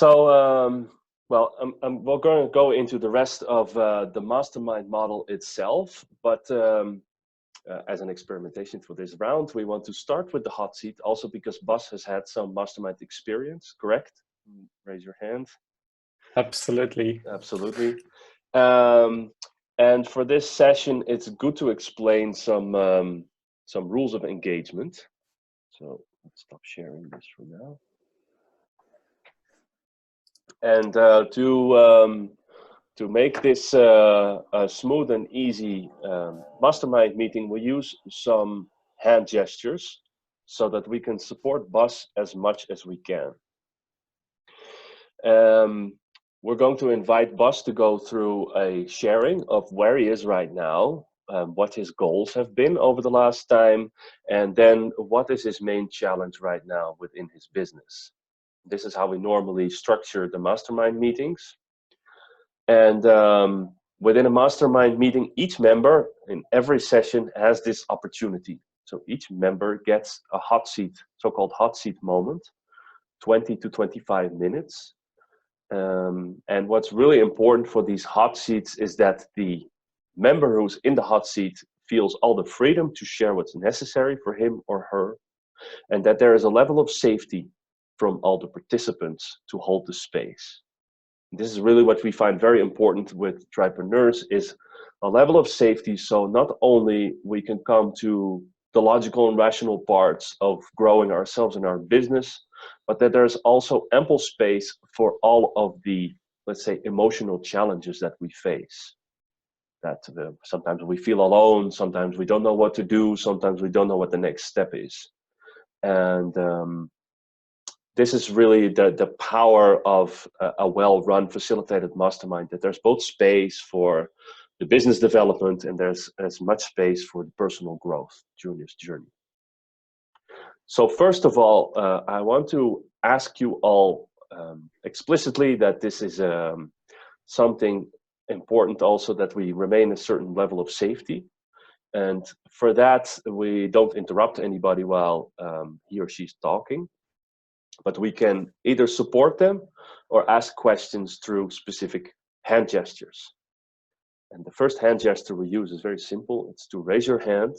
We're going to go into the rest of the mastermind model itself, but as an experimentation for this round, we want to start with the hot seat, also because Bas has had some mastermind experience, correct? Raise your hand. Absolutely. Absolutely. And for this session, it's good to explain some rules of engagement. So let's stop sharing this for now. And to make this a smooth and easy mastermind meeting, we use some hand gestures so that we can support Bas as much as we can. We're going to invite Bas to go through a sharing of where he is right now, what his goals have been over the last time, and then what is his main challenge right now within his business. This is how we normally structure the mastermind meetings. And within a mastermind meeting, each member in every session has this opportunity. So each member gets a hot seat, so-called hot seat moment, 20 to 25 minutes. And what's really important for these hot seats is that the member who's in the hot seat feels all the freedom to share what's necessary for him or her, and that there is a level of safety from all the participants to hold the space. This is really what we find very important with Tribepreneurs, is a level of safety, so not only we can come to the logical and rational parts of growing ourselves and our business, but that there's also ample space for all of the, let's say, emotional challenges that we face. That sometimes we feel alone, sometimes we don't know what to do, sometimes we don't know what the next step is. And this is really the power of a well-run, facilitated mastermind, that there's both space for the business development and there's as much space for the personal growth during this journey. So first of all, I want to ask you all explicitly that this is something important also, that we remain a certain level of safety. And for that, we don't interrupt anybody while he or she's talking, but we can either support them or ask questions through specific hand gestures. And the first hand gesture we use is very simple. It's to raise your hand.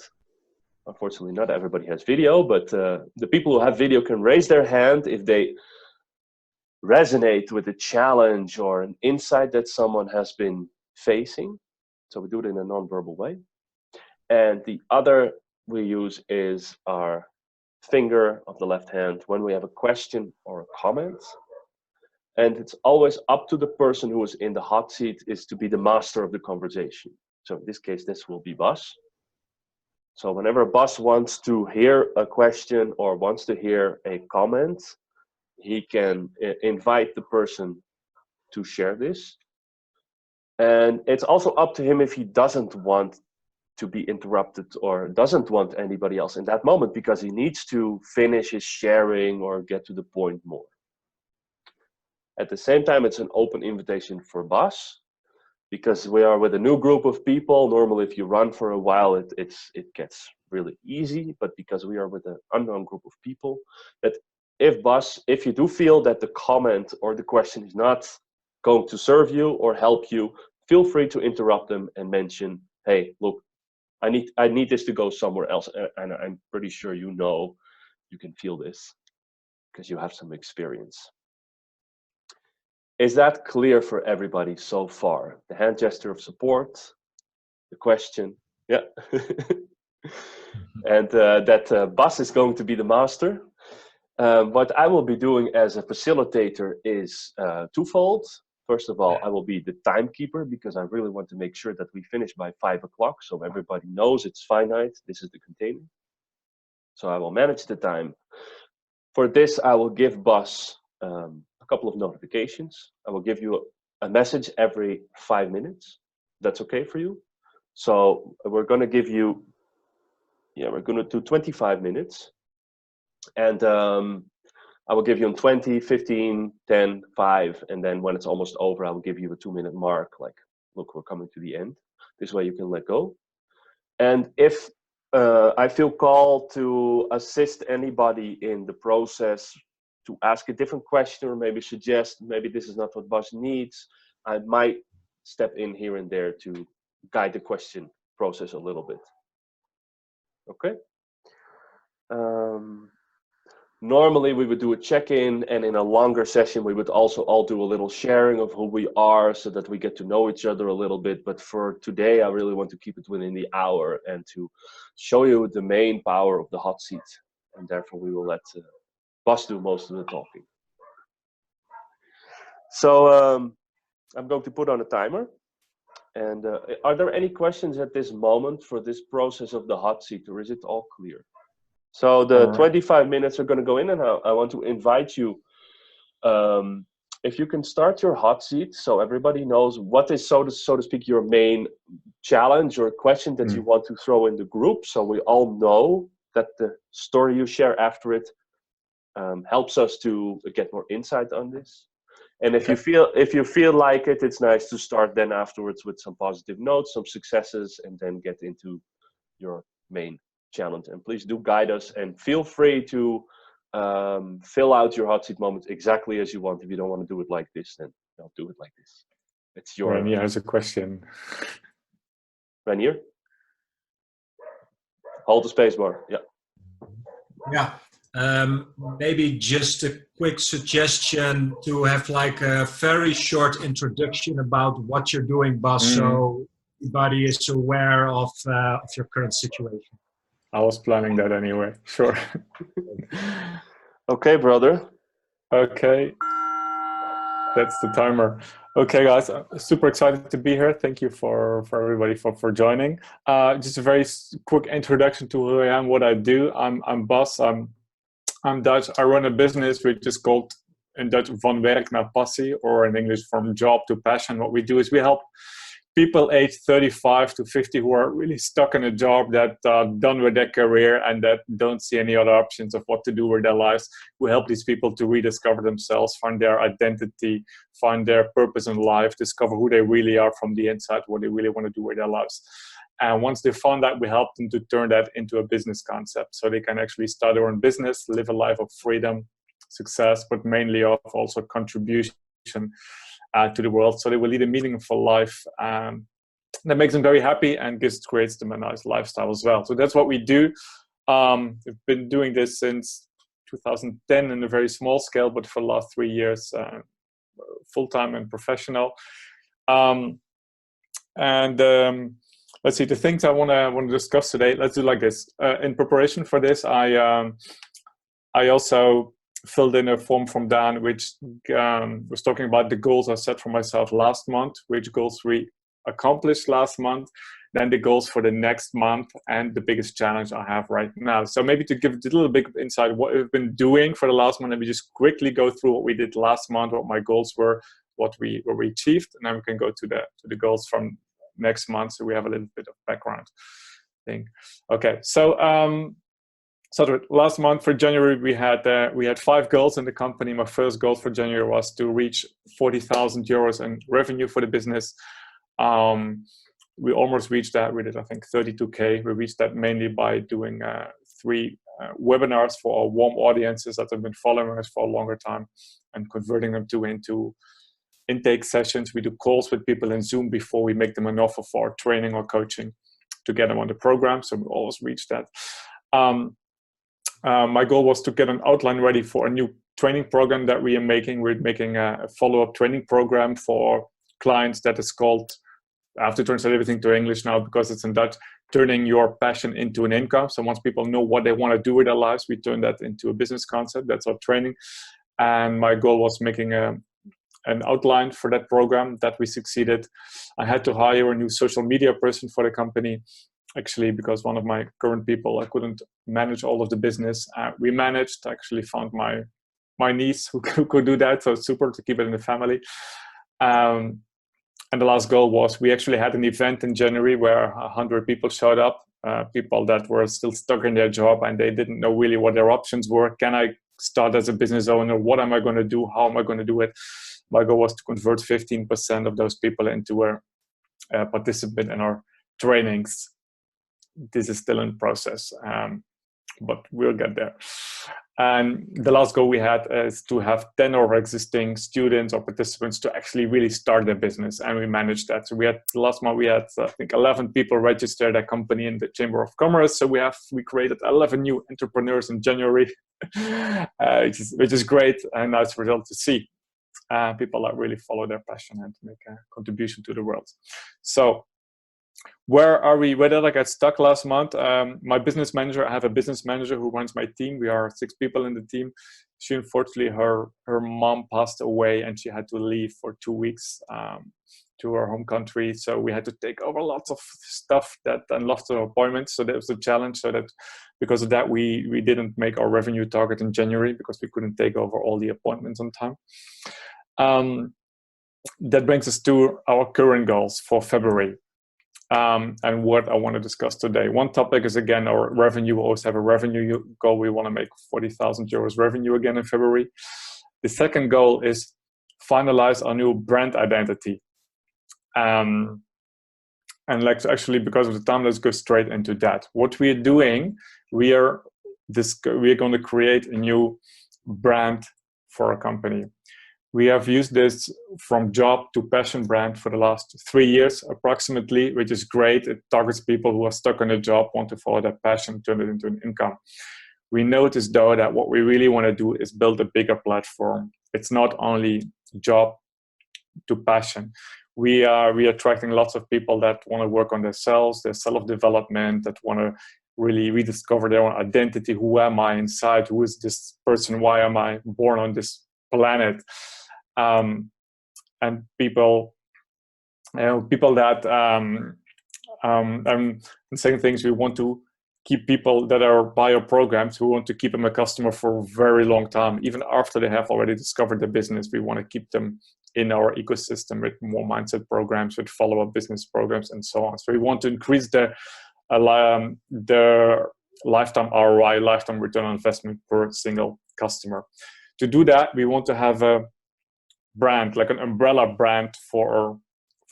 Unfortunately, not everybody has video, but the people who have video can raise their hand if they resonate with a challenge or an insight that someone has been facing. So we do it in a non-verbal way. And the other we use is our finger of the left hand when we have a question or a comment. And it's always up to the person who is in the hot seat is to be the master of the conversation. So in this case, this will be Bas. So whenever Bas wants to hear a question or wants to hear a comment, he can invite the person to share this. And it's also up to him if he doesn't want to be interrupted or doesn't want anybody else in that moment, because he needs to finish his sharing or get to the point more. At the same time, it's an open invitation for Bas, because we are with a new group of people. Normally, if you run for a while, it gets really easy. But because we are with an unknown group of people, that if you do feel that the comment or the question is not going to serve you or help you, feel free to interrupt them and mention, hey, look, I need this to go somewhere else. And I'm pretty sure you can feel this because you have some experience. Is that clear for everybody so far? The hand gesture of support, the question, yeah. And that Bas is going to be the master. What I will be doing as a facilitator is twofold. First of all, I will be the timekeeper, because I really want to make sure that we finish by 5 o'clock, so everybody knows it's finite. This is the container. So I will manage the time. For this, I will give Bas a couple of notifications. I will give you a message every 5 minutes. That's okay for you? So we're going to give you, we're going to do 25 minutes. And I will give you on 20, 15, 10, 5, and then when it's almost over, I will give you a 2-minute mark, like, look, we're coming to the end. This way you can let go. And if I feel called to assist anybody in the process to ask a different question, or maybe suggest maybe this is not what Bas needs, I might step in here and there to guide the question process a little bit. Okay. Normally we would do a check-in, and in a longer session we would also all do a little sharing of who we are so that we get to know each other a little bit. But for today I really want to keep it within the hour and to show you the main power of the hot seat, and therefore we will let Bas do most of the talking. So I'm going to put on a timer. And are there any questions at this moment for this process of the hot seat, or is it all clear? So the 25 minutes are going to go in, and I want to invite you, if you can start your hot seat so everybody knows what is, so to speak, your main challenge or question that you want to throw in the group, so we all know that the story you share after it helps us to get more insight on this. And if you feel like it, it's nice to start then afterwards with some positive notes, some successes, and then get into your main challenge. And please do guide us, and feel free to fill out your hot seat moment exactly as you want. If you don't want to do it like this, then don't do it like this. It's your... Renier has a question. Renier? Hold the space bar. Yeah. Yeah. Maybe just a quick suggestion to have like a very short introduction about what you're doing, Bas, so everybody is aware of your current situation. I was planning that anyway. Sure. Okay, brother. Okay. That's the timer. Okay, guys, I'm super excited to be here. Thank you for everybody for joining. Just a very quick introduction to who I am, what I do. I'm Bas. I'm Dutch. I run a business which is called in Dutch van werk naar passie, or in English from job to passion. What we do is we help people aged 35 to 50 who are really stuck in a job, that are done with their career and that don't see any other options of what to do with their lives. We help these people to rediscover themselves, find their identity, find their purpose in life, discover who they really are from the inside, what they really want to do with their lives. And once they found that, we help them to turn that into a business concept, so they can actually start their own business, live a life of freedom, success, but mainly of also contribution to the world, so they will lead a meaningful life that makes them very happy and creates them a nice lifestyle as well. So that's what we do. We've been doing this since 2010 in a very small scale, but for the last 3 years, full-time and professional. Let's see, the things I want to discuss today. Let's do like this. In preparation for this, I also filled in a form from Dan, which was talking about the goals I set for myself last month, which goals we accomplished last month, then the goals for the next month, and the biggest challenge I have right now. So maybe to give a little bit of insight what we've been doing for the last month, let me just quickly go through what we did last month, what my goals were, what we achieved, and then we can go to the goals from next month, so we have a little bit of background thing. Okay, so last month for January we had 5 goals in the company. My first goal for January was to reach 40,000 euros in revenue for the business. We almost reached that. We did, I think, 32K. We reached that mainly by doing 3 webinars for our warm audiences that have been following us for a longer time and converting them into intake sessions. We do calls with people in Zoom before we make them an offer for training or coaching to get them on the program. So we always reached that. My goal was to get an outline ready for a new training program that we are making. We're making a follow-up training program for clients that is called, I have to translate everything to English now because it's in Dutch, turning your passion into an income. So once people know what they want to do with their lives, we turn that into a business concept. That's our training. And my goal was making an outline for that program that we succeeded. I had to hire a new social media person for the company, actually, because one of my current people, I couldn't manage all of the business. We managed. I actually found my niece who could do that, so it's super to keep it in the family. And the last goal was we actually had an event in January where 100 people showed up, people that were still stuck in their job and they didn't know really what their options were. Can I start as a business owner? What am I going to do? How am I going to do it? My goal was to convert 15% of those people into a participant in our trainings. This is still in process. but we'll get there. And the last goal we had is to have 10 of our existing students or participants to actually really start their business, and we managed that. So we had last month we had I think 11 people register their company in the Chamber of Commerce. So we created 11 new entrepreneurs in January, which is great and nice result to see. People that really follow their passion and make a contribution to the world. So where are we? Where did I get stuck last month? My business manager, I have a business manager who runs my team. We are 6 people in the team. She, unfortunately, her mom passed away and she had to leave for 2 weeks to her home country. So we had to take over lots of stuff and lots of appointments. So that was a challenge. So that because of that, we didn't make our revenue target in January because we couldn't take over all the appointments on time. That brings us to our current goals for February. And what I want to discuss today. One topic is, again, our revenue. We always have a revenue goal. We want to make 40,000 euros revenue again in February. The second goal is finalize our new brand identity. And let's actually, because of the time, let's go straight into that. What we are doing, we are going to create a new brand for a company. We have used this from job to passion brand for the last 3 years approximately, which is great. It targets people who are stuck in a job, want to follow their passion, turn it into an income. We noticed, though, that what we really want to do is build a bigger platform. It's not only job to passion. We are attracting lots of people that want to work on themselves, their self-development, that want to really rediscover their own identity. Who am I inside? Who is this person? Why am I born on this planet? And people that and saying things, we want to keep people that are by our programs, who want to keep them a customer for a very long time, even after they have already discovered the business. We want to keep them in our ecosystem with more mindset programs, with follow-up business programs, and so on. So we want to increase their lifetime ROI, lifetime return on investment per single customer. To do that, we want to have a brand, like an umbrella brand for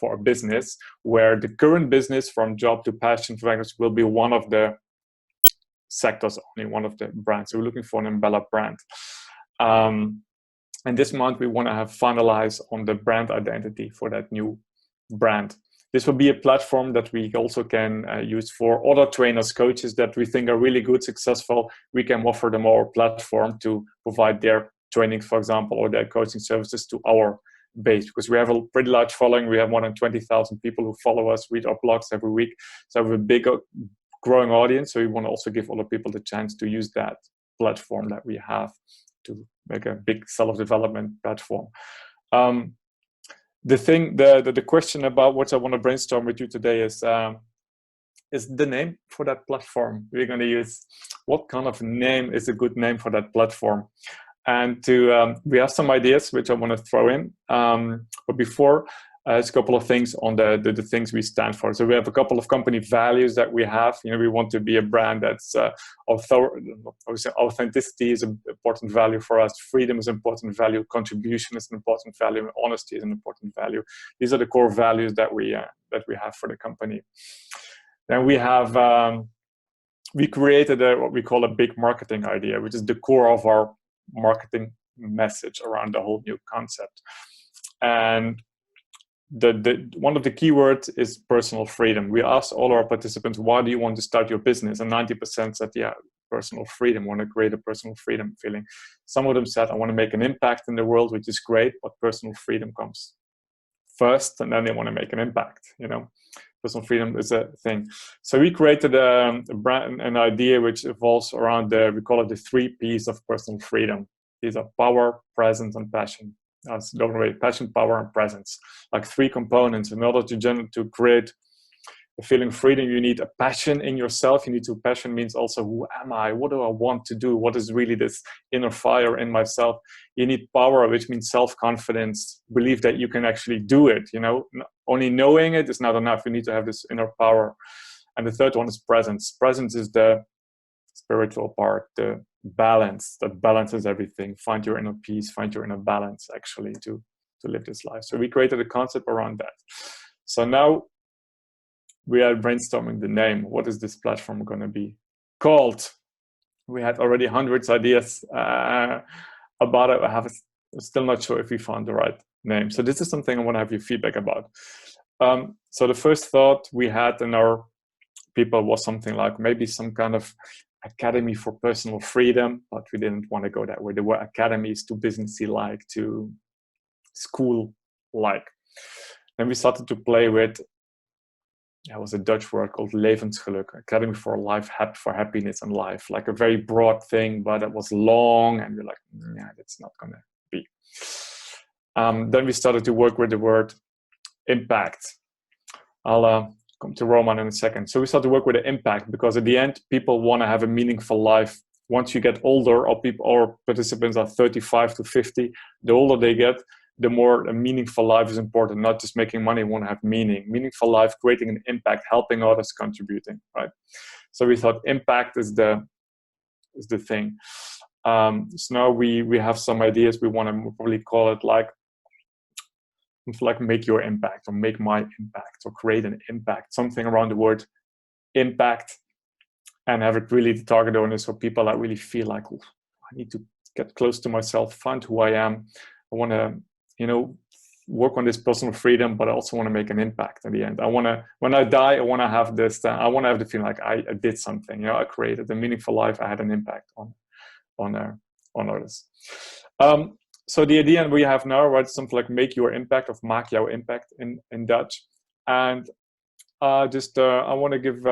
a business, where the current business from job to passion will be one of the sectors, only one of the brands. So we're looking for an umbrella brand. And this month we want to have finalized on the brand identity for that new brand. This will be a platform that we also can use for other trainers, coaches that we think are really good, successful. We can offer them our platform to provide their trainings, for example, or their coaching services to our base, because we have a pretty large following. We have more than 20,000 people who follow us, read our blogs every week. So we have a big growing audience. So we want to also give other people the chance to use that platform that we have to make a big self-development platform. The question about what I want to brainstorm with you today is the name for that platform we're going to use. What kind of name is a good name for that platform? And we have some ideas which I want to throw in. But before, there's a couple of things on the things we stand for. So we have a couple of company values that we have. We want to be a brand that's authenticity is an important value for us. Freedom is an important value. Contribution is an important value. And honesty is an important value. These are the core values that we have for the company. Then we have we created what we call a big marketing idea, which is the core of our marketing message around the whole new concept. And one of the keywords is personal freedom. We asked all our participants, why do you want to start your business? And 90% said, yeah, personal freedom, want to create a personal freedom feeling. Some of them said, I want to make an impact in the world, which is great, but personal freedom comes first, and then they want to make an impact. Personal freedom is a thing. So we created a brand, an idea which evolves around we call it the 3 P's of personal freedom. These are power, presence, and passion. Don't worry, passion, power, and presence. Like 3 components. In order to create a feeling of freedom, you need a passion in yourself. Passion means also, who am I? What do I want to do? What is really this inner fire in myself? You need power, which means self-confidence, believe that you can actually do it. Only knowing it is not enough. You need to have this inner power. And the third one is presence. Presence is the spiritual part, the balance that balances everything. Find your inner peace, find your inner balance, actually, to live this life. So we created a concept around that. So now we are brainstorming the name. What is this platform going to be called? We had already hundreds of ideas about it. I'm still not sure if we found the right name. So this is something I want to have your feedback about. So the first thought we had in our people was something like maybe some kind of academy for personal freedom, but we didn't want to go that way. The word academy is too businessy-like, too school-like. Then we started to play with, it was a Dutch word called levensgeluk, Academy for Life, for Happiness and Life, like a very broad thing, but it was long, and we're like, yeah, that's not gonna be. Then we started to work with the word impact. I'll come to Roman in a second. So we started to work with the impact, because at the end, people want to have a meaningful life. Once you get older, or participants are 35 to 50, the older they get, the more a meaningful life is important. Not just making money, want to have meaning. Meaningful life, creating an impact, helping others, contributing, right? So we thought impact is the thing. So now we have some ideas. We want to probably call it like make your impact, or make my impact, or create an impact, something around the word impact, and have it really the target audience for people that really feel like, I need to get close to myself, find who I am. I want to, work on this personal freedom, but I also want to make an impact in the end. I want to, when I die, I want to have this, I want to have the feeling like I did something, I created a meaningful life. I had an impact on others. So the idea we have now, right, something like make your impact, of maak jouw impact in Dutch. And I want to give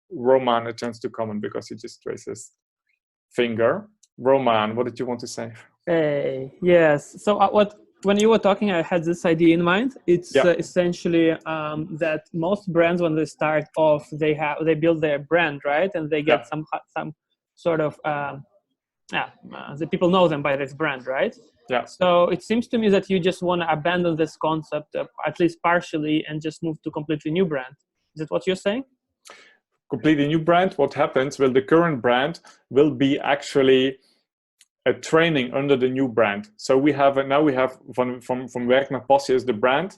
Roman a chance to comment, because he just raised his finger. Roman, what did you want to say? Yes. So when you were talking, I had this idea in mind. It's essentially that most brands, when they start off, they build their brand, right, and they get some sort of the people know them by this brand, right? Yeah. So it seems to me that you just want to abandon this concept, at least partially, and just move to completely new brand. Is that what you're saying? Completely new brand. What happens? Well, the current brand will be actually a training under the new brand. So we have from Werk naar Passie is the brand,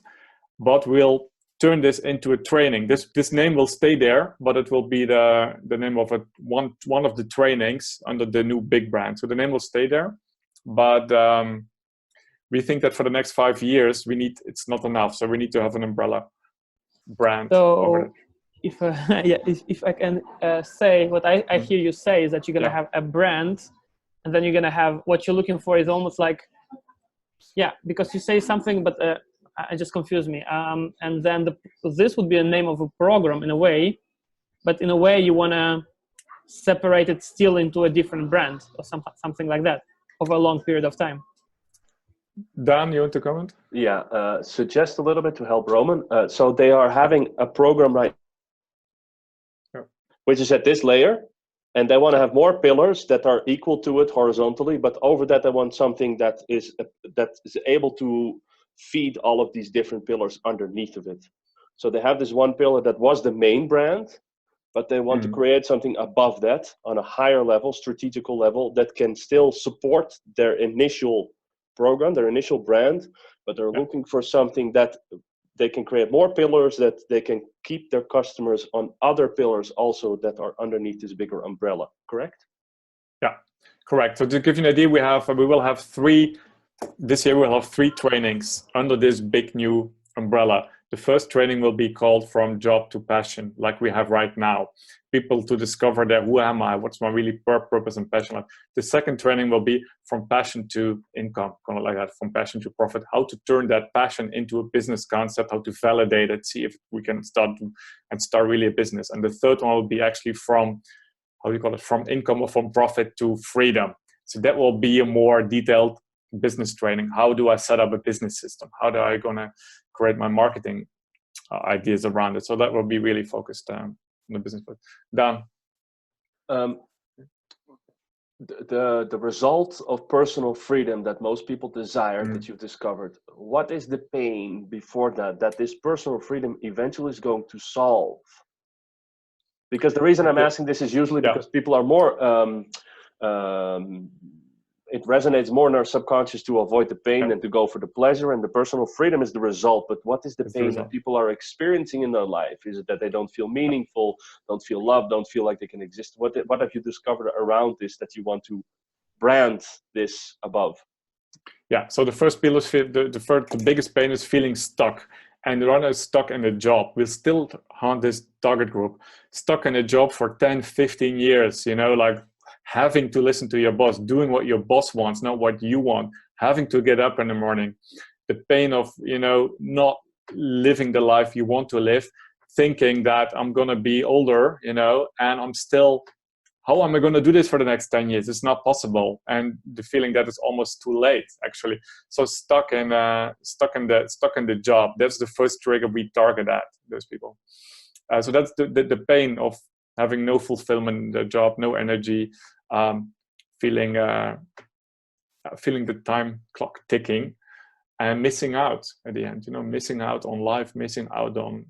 but we'll turn this into a training. This name will stay there, but it will be the name of one of the trainings under the new big brand. So the name will stay there, but we think that for the next 5 years it's not enough. So we need to have an umbrella brand. So if I can say what I hear you say is that you're gonna have a brand, and then you're gonna have what you're looking for is almost like because you say something, but it just confused me. And then this would be a name of a program in a way, but in a way you wanna separate it still into a different brand or something like that over a long period of time. Dan, you want to comment? Yeah, suggest a little bit to help Roman. So they are having a program right, which is at this layer, and they want to have more pillars that are equal to it horizontally, but over that they want something that is able to feed all of these different pillars underneath of it. So they have this one pillar that was the main brand, but they want to create something above that on a higher level, strategical level, that can still support their initial program, their initial brand, but they're looking for something that they can create more pillars, that they can keep their customers on other pillars also that are underneath this bigger umbrella, correct? Yeah, correct. So to give you an idea, this year we'll have 3 trainings under this big new umbrella. The first training will be called From Job to Passion, like we have right now. People to discover who am I, what's my really purpose and passion. The second training will be From Passion to Income, kind of like that, from passion to profit, how to turn that passion into a business concept, how to validate it, see if we can start really a business. And the third one will be actually from income or from profit to freedom. So that will be a more detailed business training. How do I set up a business system? How do I gonna create my marketing ideas around it? So that will be really focused on the business. Dan? The result of personal freedom that most people desire, that you've discovered, what is the pain before that this personal freedom eventually is going to solve? Because the reason I'm asking this is usually because people are more it resonates more in our subconscious to avoid the pain than to go for the pleasure, and the personal freedom is the result. But what is the pain that people are experiencing in their life? Is it that they don't feel meaningful, don't feel loved, don't feel like they can exist? What have you discovered around this that you want to brand this above? Yeah, so the first pillar is the biggest pain is feeling stuck. And the runner is stuck in a job. We'll still haunt this target group. Stuck in a job for 10, 15 years, like having to listen to your boss, doing what your boss wants, not what you want, having to get up in the morning. The pain of, not living the life you want to live, thinking that I'm going to be older, and I'm still, how am I going to do this for the next 10 years? It's not possible. And the feeling that it's almost too late, actually. So stuck in the job. That's the first trigger we target at those people. So that's the pain of having no fulfillment in the job, no energy, feeling the time clock ticking, and missing out at the end. Missing out on life, missing out on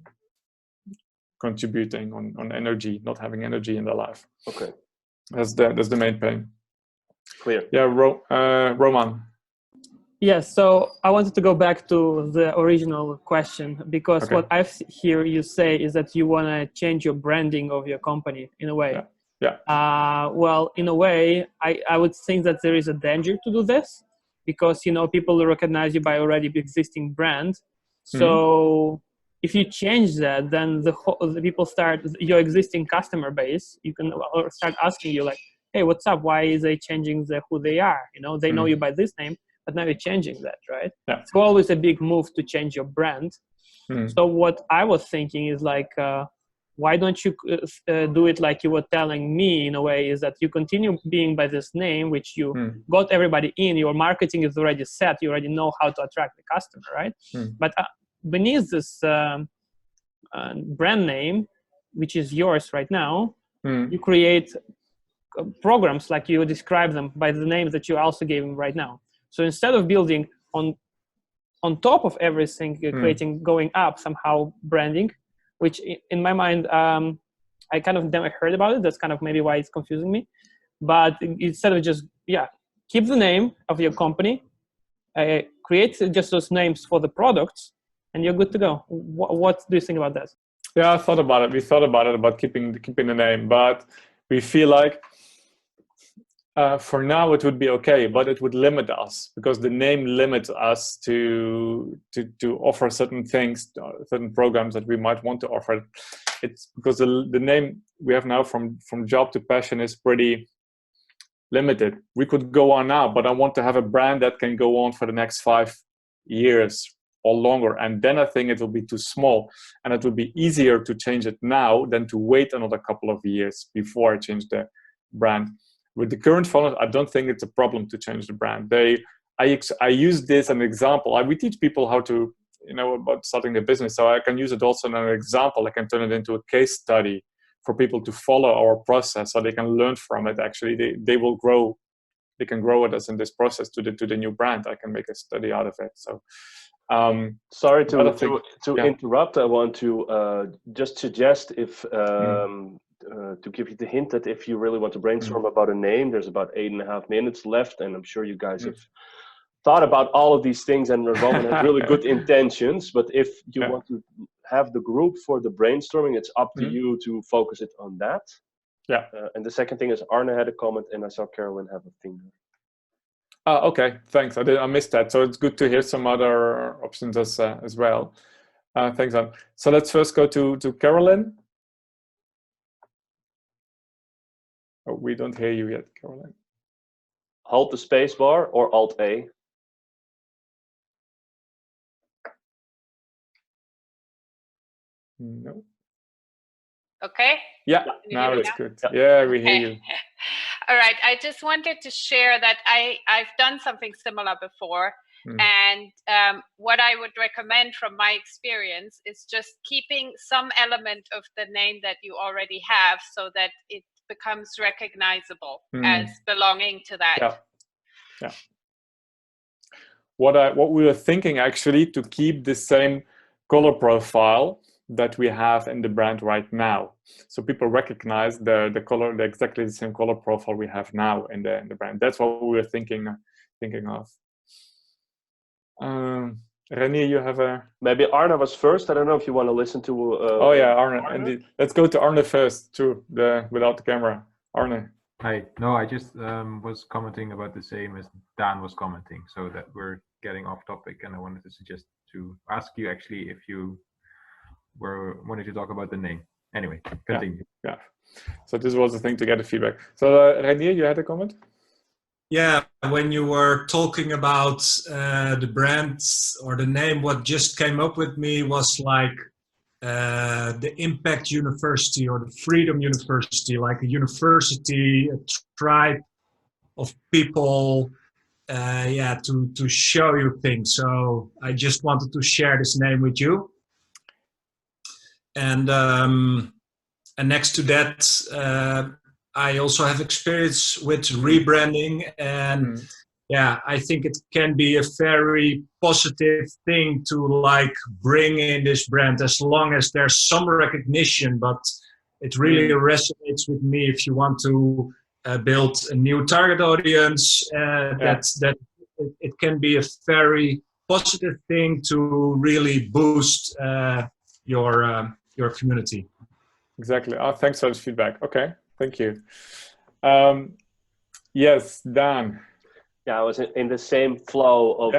contributing, on energy, not having energy in their life. Okay. That's the main pain. Clear. Yeah, Roman. Yes, so I wanted to go back to the original question, because what I hear you say is that you want to change your branding of your company in a way. Yeah. Well, in a way, I would think that there is a danger to do this, because people recognize you by already existing brand. So if you change that, then the people start, your existing customer base, you can start asking you like, hey, what's up? Why is they changing who they are? They know you by this name, but now you're changing that, right? Yeah. It's always a big move to change your brand. So what I was thinking is like, why don't you do it like you were telling me in a way, is that you continue being by this name, which you got everybody in, your marketing is already set, you already know how to attract the customer, right? But beneath this brand name, which is yours right now, you create programs like you describe them by the names that you also gave them right now. So instead of building on top of everything, creating, going up somehow branding, which in my mind, I kind of never heard about it. That's kind of maybe why it's confusing me. But instead of just, keep the name of your company, create just those names for the products, and you're good to go. What do you think about that? Yeah, I thought about it. We thought about keeping the name, but we feel like for now it would be okay, but it would limit us, because the name limits us to offer certain things, certain programs that we might want to offer. It's because the name we have now from job to passion is pretty limited. We could go on now, but I want to have a brand that can go on for the next 5 years or longer, and then I think it will be too small, and it will be easier to change it now than to wait another couple of years before I change the brand. With the current founders, I don't think it's a problem to change the brand. I use this as an example. We teach people how to, about starting a business, so I can use it also as an example. I can turn it into a case study for people to follow our process, so they can learn from it. Actually, they will grow. They can grow with us in this process to the new brand. I can make a study out of it. So. Sorry to interrupt. I want to just suggest if to give you the hint that if you really want to brainstorm about a name, there's about 8.5 minutes left, and I'm sure you guys have thought about all of these things, and Roman has really good intentions. But if you want to have the group for the brainstorming, it's up to you to focus it on that. Yeah. And the second thing is Arne had a comment, and I saw Carolyn have a finger. Okay, thanks. I missed that. So it's good to hear some other options as well. Thanks, Anne. So let's first go to Carolyn. Oh, we don't hear you yet, Carolyn. Hold the space bar or Alt-A. No. Okay. Yeah, now it's good. Yeah, we hear you. All right. I just wanted to share that I've done something similar before. And what I would recommend from my experience is just keeping some element of the name that you already have, so that it becomes recognizable as belonging to that. Yeah. What we were thinking, actually, to keep the same color profile, that we have in the brand right now. So people recognize the color, exactly the same color profile we have now in the brand. That's what we were thinking of. Renier, you have a... Maybe Arne was first. I don't know if you want to listen to... oh yeah, Arne. Indeed. Let's go to Arne first, too, without the camera. Arne. Hi. No, I just was commenting about the same as Dan was commenting, so that we're getting off topic, and I wanted to suggest to ask you actually if you wanted to talk about the name. Anyway, continue. Yeah. So this was the thing to get the feedback. So Renier, you had a comment? Yeah, when you were talking about the brand or the name, what just came up with me was like the Impact University or the Freedom University, like a university, a tribe of people, to show you things. So I just wanted to share this name with you. And next to that, I also have experience with rebranding, and I think it can be a very positive thing to like bring in this brand as long as there's some recognition, but it really resonates with me if you want to build a new target audience, that it can be a very positive thing to really boost your community. Exactly. Oh, thanks for this feedback. Okay. Thank you. Yes, Dan. Yeah, I was in the same flow of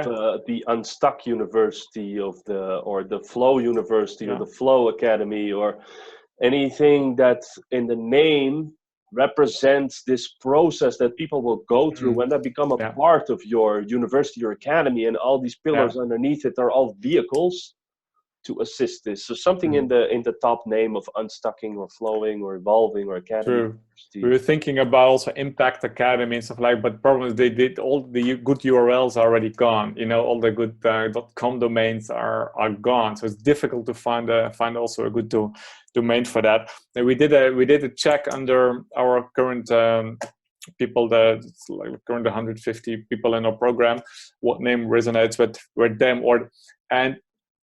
the Unstuck University or the Flow University or the Flow Academy, or anything that in the name represents this process that people will go through when they become a part of your university or academy, and all these pillars underneath it are all vehicles to assist this. So something in the top name of unstucking or flowing or evolving or academy. True. We were thinking about also Impact Academy and stuff like, but problem is they did all the good URLs are already gone. You know, all the good .com domains are gone. So it's difficult to find also a good domain for that. And we did a check under our current people, it's like current 150 people in our program, what name resonates with them, and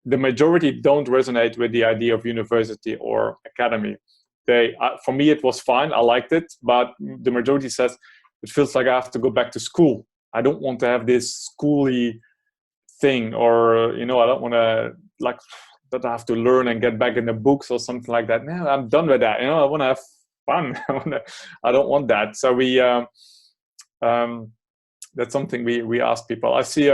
the majority don't resonate with the idea of university or academy. For me, it was fine. I liked it, but the majority says it feels like I have to go back to school. I don't want to have this schooly thing, or I don't want to like that I have to learn and get back in the books or something like that. No, I'm done with that. I want to have fun. I don't want that. So we that's something we ask people. I see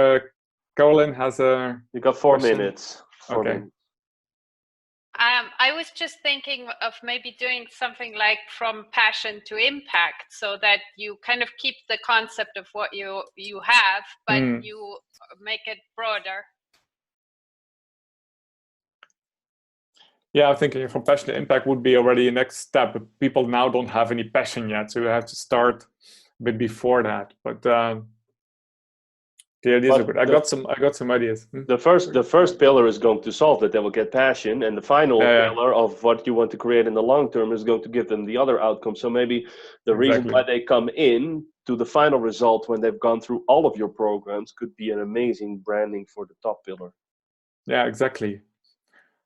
Caroline has a... You got 4 question. minutes. Okay. I was just thinking of maybe doing something like from passion to impact, so that you kind of keep the concept of what you have, but you make it broader. Yeah, I think from passion to impact would be already a next step. But people now don't have any passion yet, so you have to start a bit before that. But the ideas are good. I got some ideas. The first pillar is going to solve that. They will get passion, and the final pillar of what you want to create in the long term is going to give them the other outcome. So maybe the reason why they come in to the final result when they've gone through all of your programs could be an amazing branding for the top pillar. Yeah, exactly.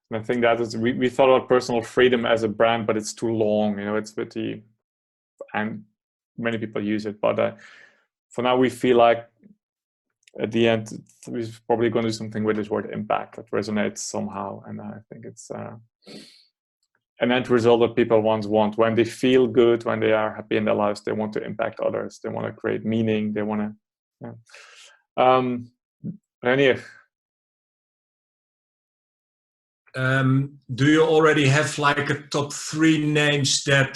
And I think that is we thought about personal freedom as a brand, but it's too long. It's pretty, and many people use it. But for now, we feel like at the end, we're probably going to do something with this word impact that resonates somehow. And I think it's an end result that people want. When they feel good, when they are happy in their lives, they want to impact others. They want to create meaning. They want to... Renier. Do you already have like a top 3 names that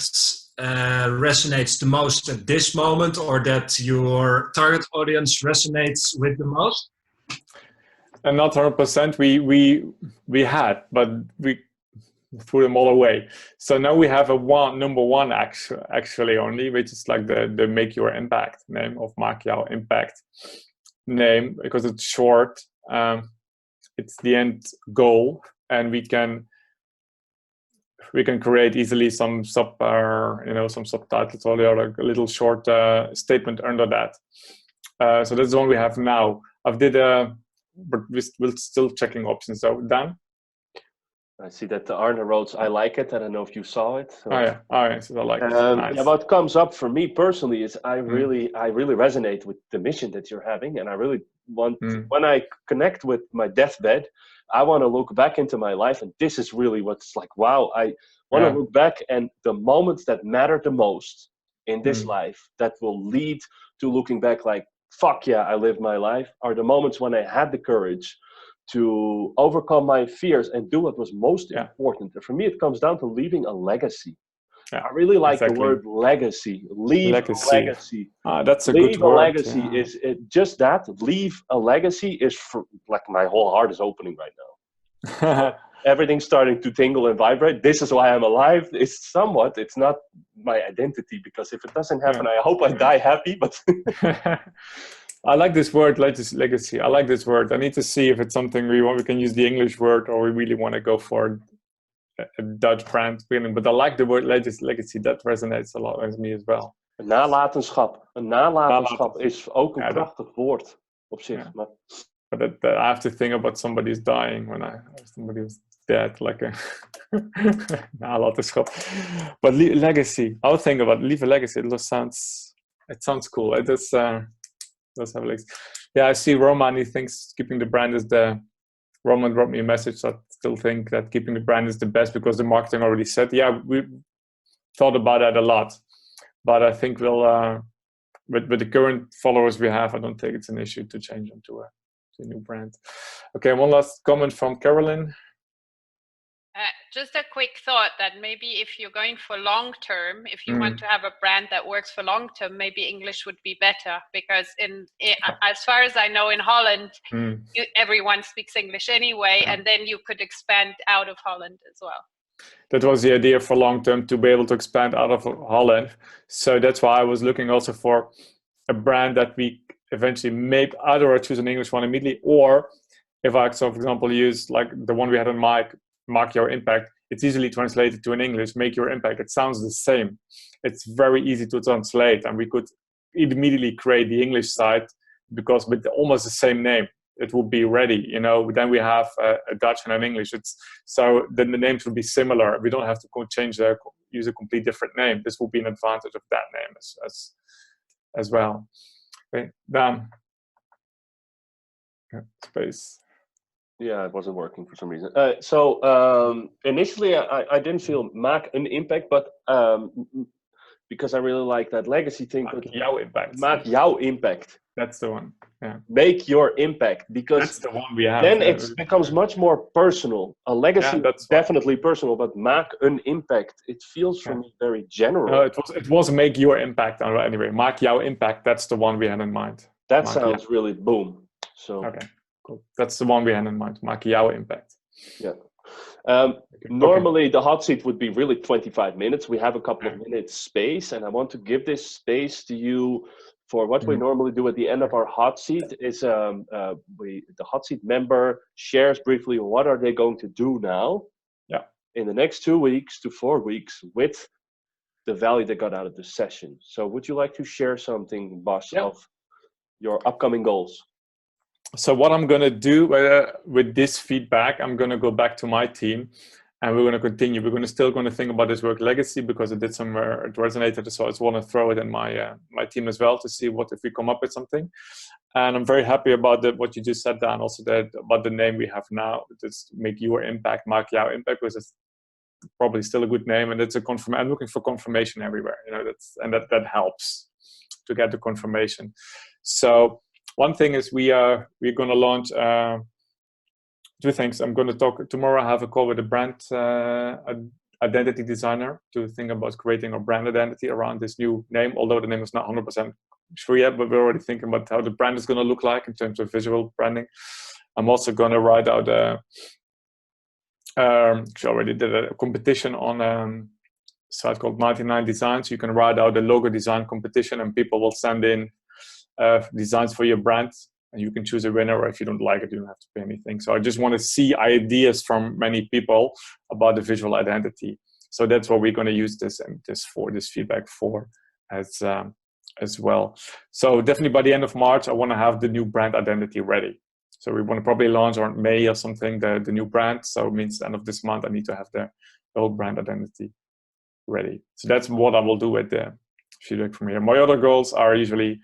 resonates the most at this moment, or that your target audience resonates with the most? And not 100%. We had, but we threw them all away. So now we have a number one actually only, which is like the Make Your Impact name of Maak Jouw Impact name, because it's short. It's the end goal, and we can create easily some some subtitles or like a little short statement under that. So that's the one we have now. But we're still checking options. So Dan? I see that the Arne wrote, I like it. I don't know if you saw it. So. Oh yeah, so I like it. Nice. Yeah, what comes up for me personally is I really resonate with the mission that you're having, and I really want when I connect with my deathbed, I want to look back into my life, and this is really what's like. Wow, I want to look back, and the moments that matter the most in this life that will lead to looking back like, fuck yeah, I lived my life, are the moments when I had the courage to overcome my fears and do what was most important. And for me, it comes down to leaving a legacy. Yeah, I really like the word legacy. Leave a legacy. That's a leave good word. Leave a legacy is just that. Leave a legacy is for, like, my whole heart is opening right now. Everything's starting to tingle and vibrate. This is why I'm alive. It's not my identity, because if it doesn't happen, I hope I die happy. But I like this word, legacy. I like this word. I need to see if it's something we can use the English word, or we really want to go for a Dutch brand. But I like the word legacy. That resonates a lot with me as well. Nalatenschap. Een nalatenschap is ook een prachtig woord op zich. Yeah. But I have to think about somebody's dying when somebody was dead, like a nalatenschap. But legacy, I would think about leave a legacy. It sounds cool. It does have legs. Yeah, I see Roman. He thinks keeping the brand is Roman wrote me a message. So I still think that keeping the brand is the best because the marketing already said. Yeah, we thought about that a lot, but I think we'll with the current followers we have, I don't think it's an issue to change them to a new brand. Okay, one last comment from Carolyn. Just a quick thought that maybe if you're going for long term, if you want to have a brand that works for long term, maybe English would be better, because as far as I know, in Holland, everyone speaks English anyway, and then you could expand out of Holland as well. That was the idea for long term, to be able to expand out of Holland. So that's why I was looking also for a brand that we eventually maybe either I choose an English one immediately, or if I, so for example, use like the one we had on Mark Your Impact, it's easily translated to an English, Make Your Impact. It sounds the same. It's very easy to translate, and we could immediately create the English side because with almost the same name, it will be ready. Then we have a Dutch and an English. So then the names will be similar. We don't have to use a complete different name. This will be an advantage of that name as well. Okay, Dan. Space. Yeah, it wasn't working for some reason. So initially, I didn't feel Maak een impact, but because I really like that legacy thing. Maak jouw impact. Maak jouw impact. That's the one. Yeah. Make your impact, because that's the one we have. Then it becomes much more personal. A legacy is definitely personal, but maak een impact, it feels for me very general. No, it was make your impact. Anyway, maak jouw impact. That's the one we had in mind. That sounds really boom. So okay, cool. That's the one we had in mind. Maak jouw impact. Yeah. Normally the hot seat would be really 25 minutes. We have a couple of minutes space, and I want to give this space to you. For what we normally do at the end of our hot seat is the hot seat member shares briefly what are they going to do now in the next 2 weeks to 4 weeks with the value they got out of the session. So would you like to share something, Bas, of your upcoming goals? So what I'm going to do with this feedback, I'm going to go back to my team. And we're going to continue. We're still going to think about this work legacy because it did somewhere, it resonated. So I just want to throw it in my team as well to see what if we come up with something. And I'm very happy about what you just said, Dan. Also about the name we have now. It's Make Your Impact, Maak jouw impact, because it's probably still a good name. And it's I'm looking for confirmation everywhere. That helps to get the confirmation. So one thing is we're going to launch. 2 things. I'm going to talk tomorrow. I have a call with a brand identity designer to think about creating a brand identity around this new name, although the name is not 100% sure yet, but we're already thinking about how the brand is going to look like in terms of visual branding. I'm also going to write out actually already did a competition on a site called 99 Designs. You can write out a logo design competition and people will send in designs for your brand. And you can choose a winner, or if you don't like it, you don't have to pay anything. So I just want to see ideas from many people about the visual identity. So that's what we're going to use this feedback for as well. So definitely by the end of March, I want to have the new brand identity ready. So we want to probably launch around May or something, the new brand. So it means the end of this month, I need to have the whole brand identity ready. So that's what I will do with the feedback from here. My other goals are usually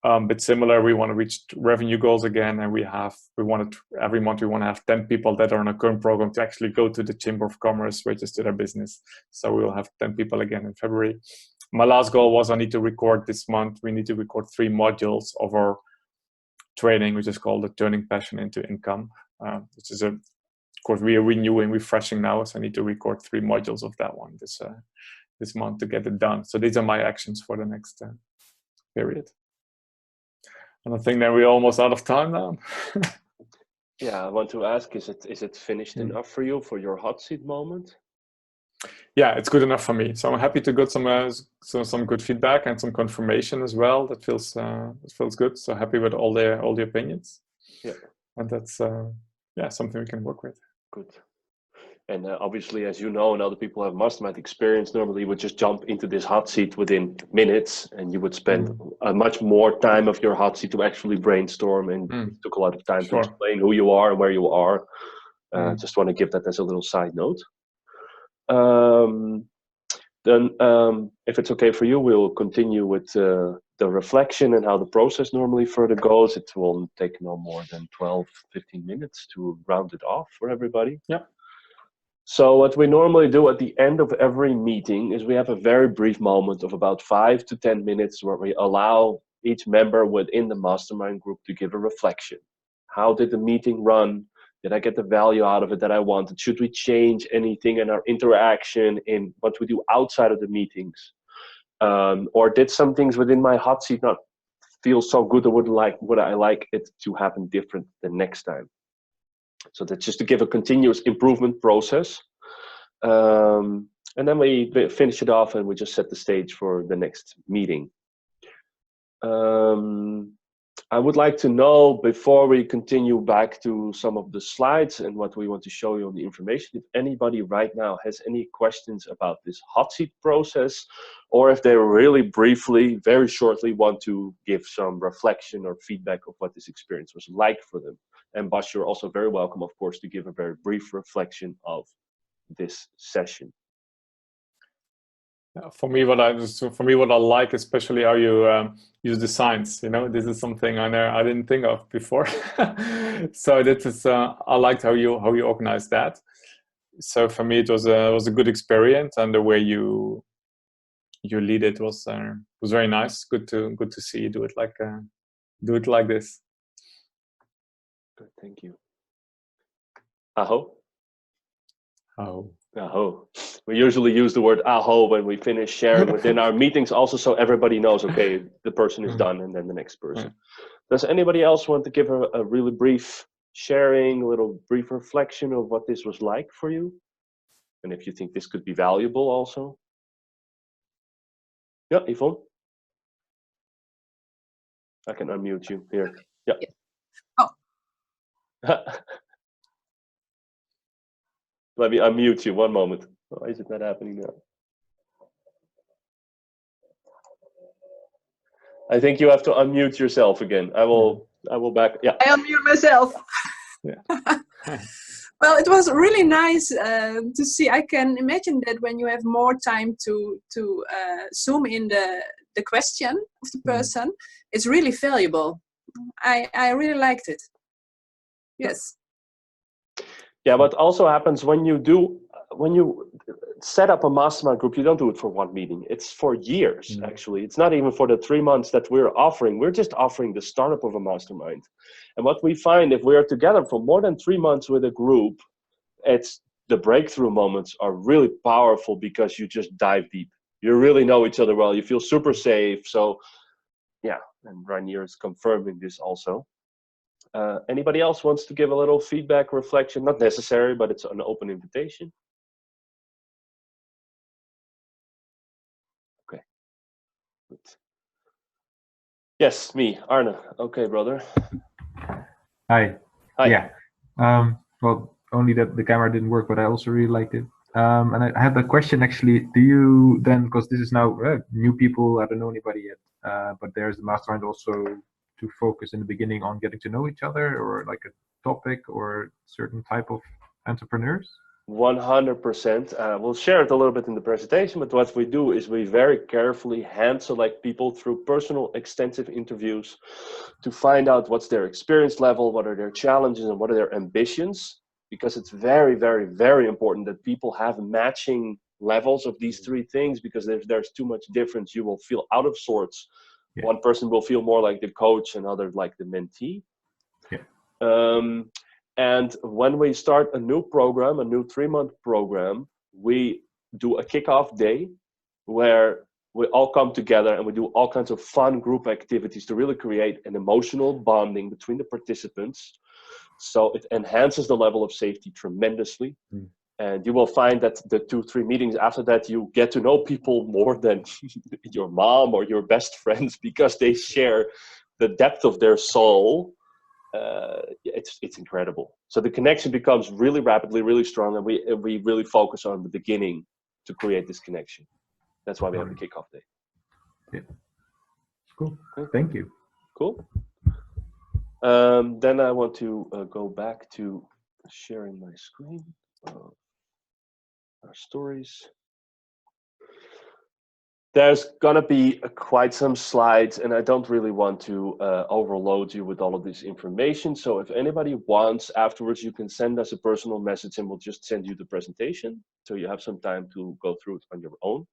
a bit similar. We want to reach revenue goals again, and every month we want to have 10 people that are on a current program to actually go to the Chamber of Commerce, register their business. So we will have 10 people again in February. My last goal was I need to record this month. We need to record 3 modules of our training, which is called the Turning Passion into Income, which is of course we are renewing, refreshing now. So I need to record 3 modules of that one this month to get it done. So these are my actions for the next period. And I think that we're almost out of time now. Yeah, I want to ask: is it finished enough for you for your hot seat moment? Yeah, it's good enough for me. So I'm happy to get some good feedback and some confirmation as well. That feels good. So happy with all the opinions. Yeah, and that's something we can work with. Good. And obviously, as you know, and other people have mastermind experience, normally you would just jump into this hot seat within minutes, and you would spend much more time of your hot seat to actually brainstorm, and it took a lot of time to explain who you are and where you are. Just want to give that as a little side note. Then, if it's okay for you, we'll continue with the reflection and how the process normally further goes. It will take no more than 12-15 minutes to round it off for everybody. Yeah. So what we normally do at the end of every meeting is we have a very brief moment of about 5 to 10 minutes where we allow each member within the mastermind group to give a reflection. How did the meeting run? Did I get the value out of it that I wanted? Should we change anything in our interaction in what we do outside of the meetings? Or did some things within my hot seat not feel so good, or would I like it to happen different the next time? So that's just to give a continuous improvement process. And then we finish it off and we just set the stage for the next meeting. I would like to know, before we continue back to some of the slides and what we want to show you on the information, if anybody right now has any questions about this hot seat process, or if they really briefly, very shortly, want to give some reflection or feedback of what this experience was like for them. And Bas, you're also very welcome, of course, to give a very brief reflection of this session. For me, what I like, especially how you use the signs. This is something I didn't think of before. So that is I liked how you organized that. So for me, it was a good experience, and the way you lead it was very nice. Good to see you do it like this. Good, thank you. Aho. Oh. Aho. We usually use the word aho when we finish sharing within our meetings, also so everybody knows, okay, the person is done, and then the next person. Does anybody else want to give a really brief sharing, a little brief reflection of what this was like for you? And if you think this could be valuable also? Yeah, Yvonne? I can unmute you here. Yeah. Oh. Let me unmute you, one moment. Why is it not happening now? I think you have to unmute yourself again. I will back. Yeah. I unmute myself. Yeah. Well, it was really nice to see. I can imagine that when you have more time to zoom in the question of the person, it's really valuable. I really liked it. Yes. Yeah, what also happens when you set up a mastermind group, you don't do it for one meeting. It's for years, actually. It's not even for the 3 months that we're offering. We're just offering the startup of a mastermind. And what we find, if we are together for more than 3 months with a group, it's the breakthrough moments are really powerful because you just dive deep. You really know each other well. You feel super safe. So, yeah, and Rainier is confirming this also. Anybody else wants to give a little feedback, reflection? Not necessary, but it's an open invitation. Okay. Good. Yes, me, Arne. Okay, brother. Hi. Hi. Yeah. Well, only that the camera didn't work, but I also really liked it. And I have a question actually. Do you then, because this is now new people, I don't know anybody yet, but there's the mastermind also to focus in the beginning on getting to know each other, or like a topic or certain type of entrepreneurs? 100%. We'll share it a little bit in the presentation, but what we do is we very carefully hand select people through personal extensive interviews to find out what's their experience level, what are their challenges, and what are their ambitions, because it's very, very, very important that people have matching levels of these three things, because if there's too much difference, you will feel out of sorts. Yeah. One person will feel more like the coach, another like the mentee. Yeah. And when we start a new program, a new 3-month program, we do a kickoff day where we all come together and we do all kinds of fun group activities to really create an emotional bonding between the participants. So it enhances the level of safety tremendously. Mm. And you will find that the 2-3 meetings after that, you get to know people more than your mom or your best friends, because they share the depth of their soul. It's incredible. So the connection becomes really rapidly, really strong, and we really focus on the beginning to create this connection. That's why we have the kickoff day. Yeah. Cool. Thank you. Cool. Then I want to go back to sharing my screen. Our stories. There's gonna be quite some slides, and I don't really want to overload you with all of this information. So if anybody wants, afterwards you can send us a personal message and we'll just send you the presentation, so you have some time to go through it on your own.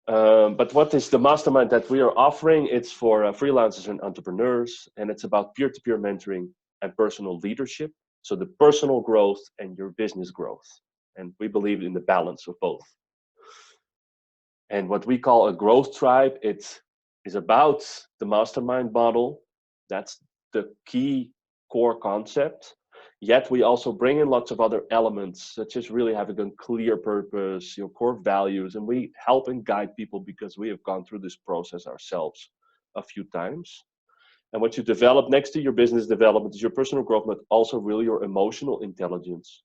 But what is the mastermind that we are offering? It's for freelancers and entrepreneurs, and it's about peer-to-peer mentoring and personal leadership. So the personal growth and your business growth. And we believe in the balance of both. And what we call a growth tribe, it is about the mastermind model. That's the key core concept. Yet we also bring in lots of other elements, such as really having a clear purpose, your core values, and we help and guide people because we have gone through this process ourselves a few times. And what you develop next to your business development is your personal growth, but also really your emotional intelligence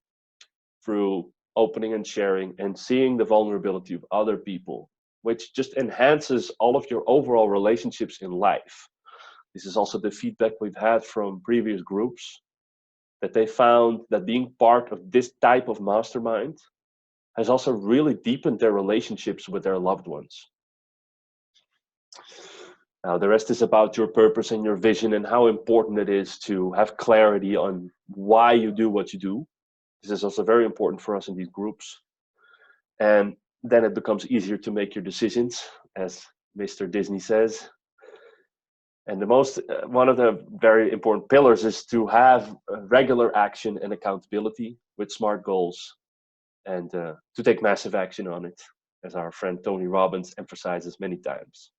through opening and sharing and seeing the vulnerability of other people, which just enhances all of your overall relationships in life. This is also the feedback we've had from previous groups, that they found that being part of this type of mastermind has also really deepened their relationships with their loved ones. Now, the rest is about your purpose and your vision and how important it is to have clarity on why you do what you do. This is also very important for us in these groups. And then it becomes easier to make your decisions, as Mr. Disney says. And one of the very important pillars is to have regular action and accountability with SMART goals, and to take massive action on it, as our friend Tony Robbins emphasizes many times.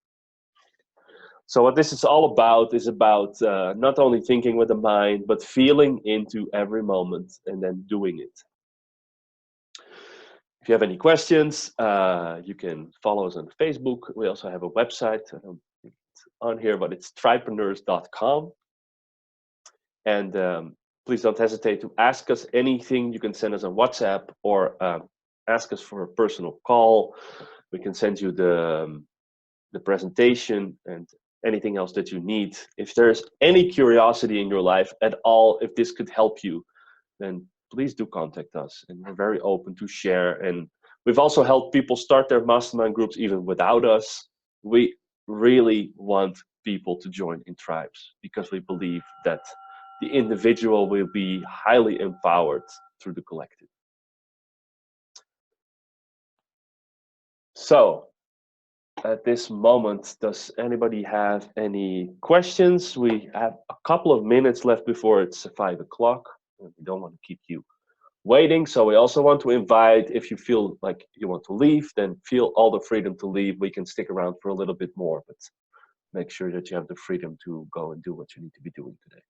So what this is all about is about not only thinking with the mind, but feeling into every moment and then doing it. If you have any questions, you can follow us on Facebook. We also have a website. I don't think it's on here, but it's tribepreneurs.com. And please don't hesitate to ask us anything. You can send us a WhatsApp or ask us for a personal call. We can send you the presentation and anything else that you need. If there's any curiosity in your life at all, if this could help you, then please do contact us, and we're very open to share. And we've also helped people start their mastermind groups even without us. We really want people to join in tribes because we believe that the individual will be highly empowered through the collective. So at this moment, does anybody have any questions? We have a couple of minutes left before it's 5 o'clock. We don't want to keep you waiting. So we also want to invite, if you feel like you want to leave, then feel all the freedom to leave. We can stick around for a little bit more, but make sure that you have the freedom to go and do what you need to be doing today.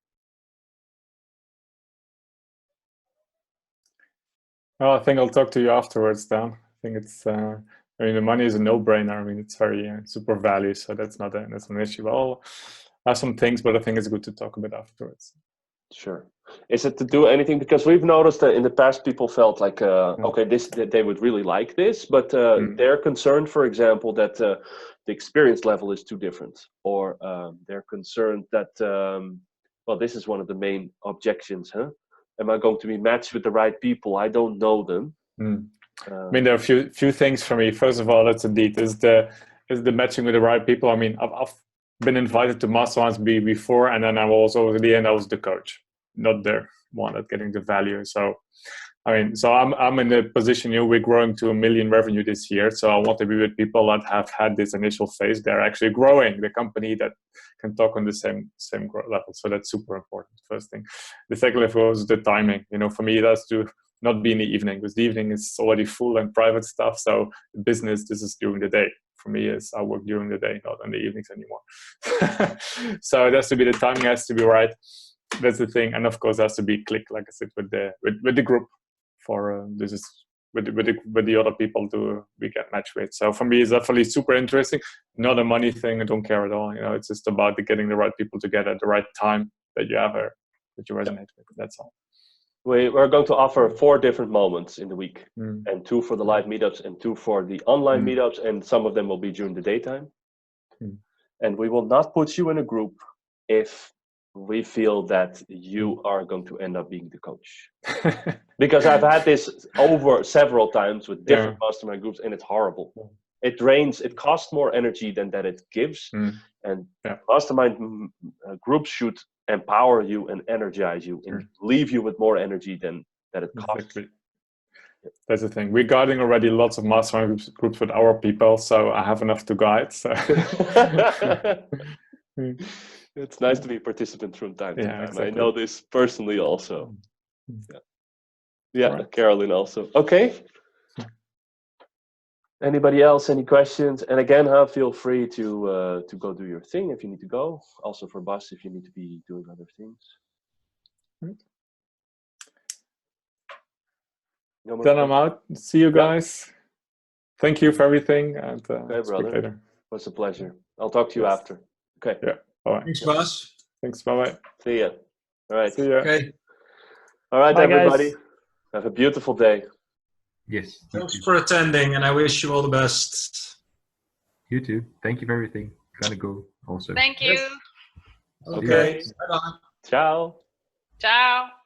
Well, I think I'll talk to you afterwards, Dan. I think it's, I mean, the money is a no-brainer. I mean, it's very super value, so that's not an issue. I'll have some things, but I think it's good to talk a bit afterwards. Sure. Is it to do anything? Because we've noticed that in the past people felt like, okay, they would really like this, but they're concerned, for example, that the experience level is too different, or they're concerned that, well, this is one of the main objections, huh? Am I going to be matched with the right people? I don't know them. I mean, there are a few things for me. First of all, that's indeed is the matching with the right people. I mean, I've been invited to masterminds before, and then I was over the end I was the coach, not the one that's getting the value. So I mean, so I'm in a position, we're growing to 1 million revenue this year. So I want to be with people that have had this initial phase. They're actually growing the company that can talk on the same growth level. So that's super important. First thing. The second level is the timing. For me, it has to not be in the evening, because the evening is already full and private stuff. So business, this is during the day. For me, is I work during the day, not in the evenings anymore. So it has to be, the timing has to be right. That's the thing. And of course, it has to be click, like I said, with the group. For this is with the other people we get matched with. So for me, it's definitely super interesting. Not a money thing. I don't care at all. It's just about getting the right people together at the right time that you resonate with. That's all. We're going to offer 4 different moments in the week, and 2 for the live meetups and 2 for the online meetups, and some of them will be during the daytime. And we will not put you in a group if we feel that you are going to end up being the coach. Because I've had this over several times with different mastermind groups, and it's horrible. It drains, it costs more energy than that it gives. And mastermind groups should empower you and energize you and leave you with more energy than that it costs. Exactly. That's the thing. We're guiding already lots of mastermind groups with our people, so I have enough to guide. So. It's nice to be a participant from time to time. Exactly. I know this personally also. Right. Carolyn also. Okay. Anybody else? Any questions? And again, feel free to go do your thing if you need to go. Also for Bas, if you need to be doing other things. Then I'm out. See you guys. Thank you for everything. And okay, brother. Later. It was a pleasure. I'll talk to you after. Okay. Yeah. Bye. Thanks, Bas. Thanks. Bye. See ya. All right. See ya. Okay. All right, Bye, everybody. guys. Have a beautiful day. Yes. Thanks for attending, and I wish you all the best. You too. Thank you for everything. Gotta go also. Thank you. Okay. Bye-bye. Ciao. Ciao.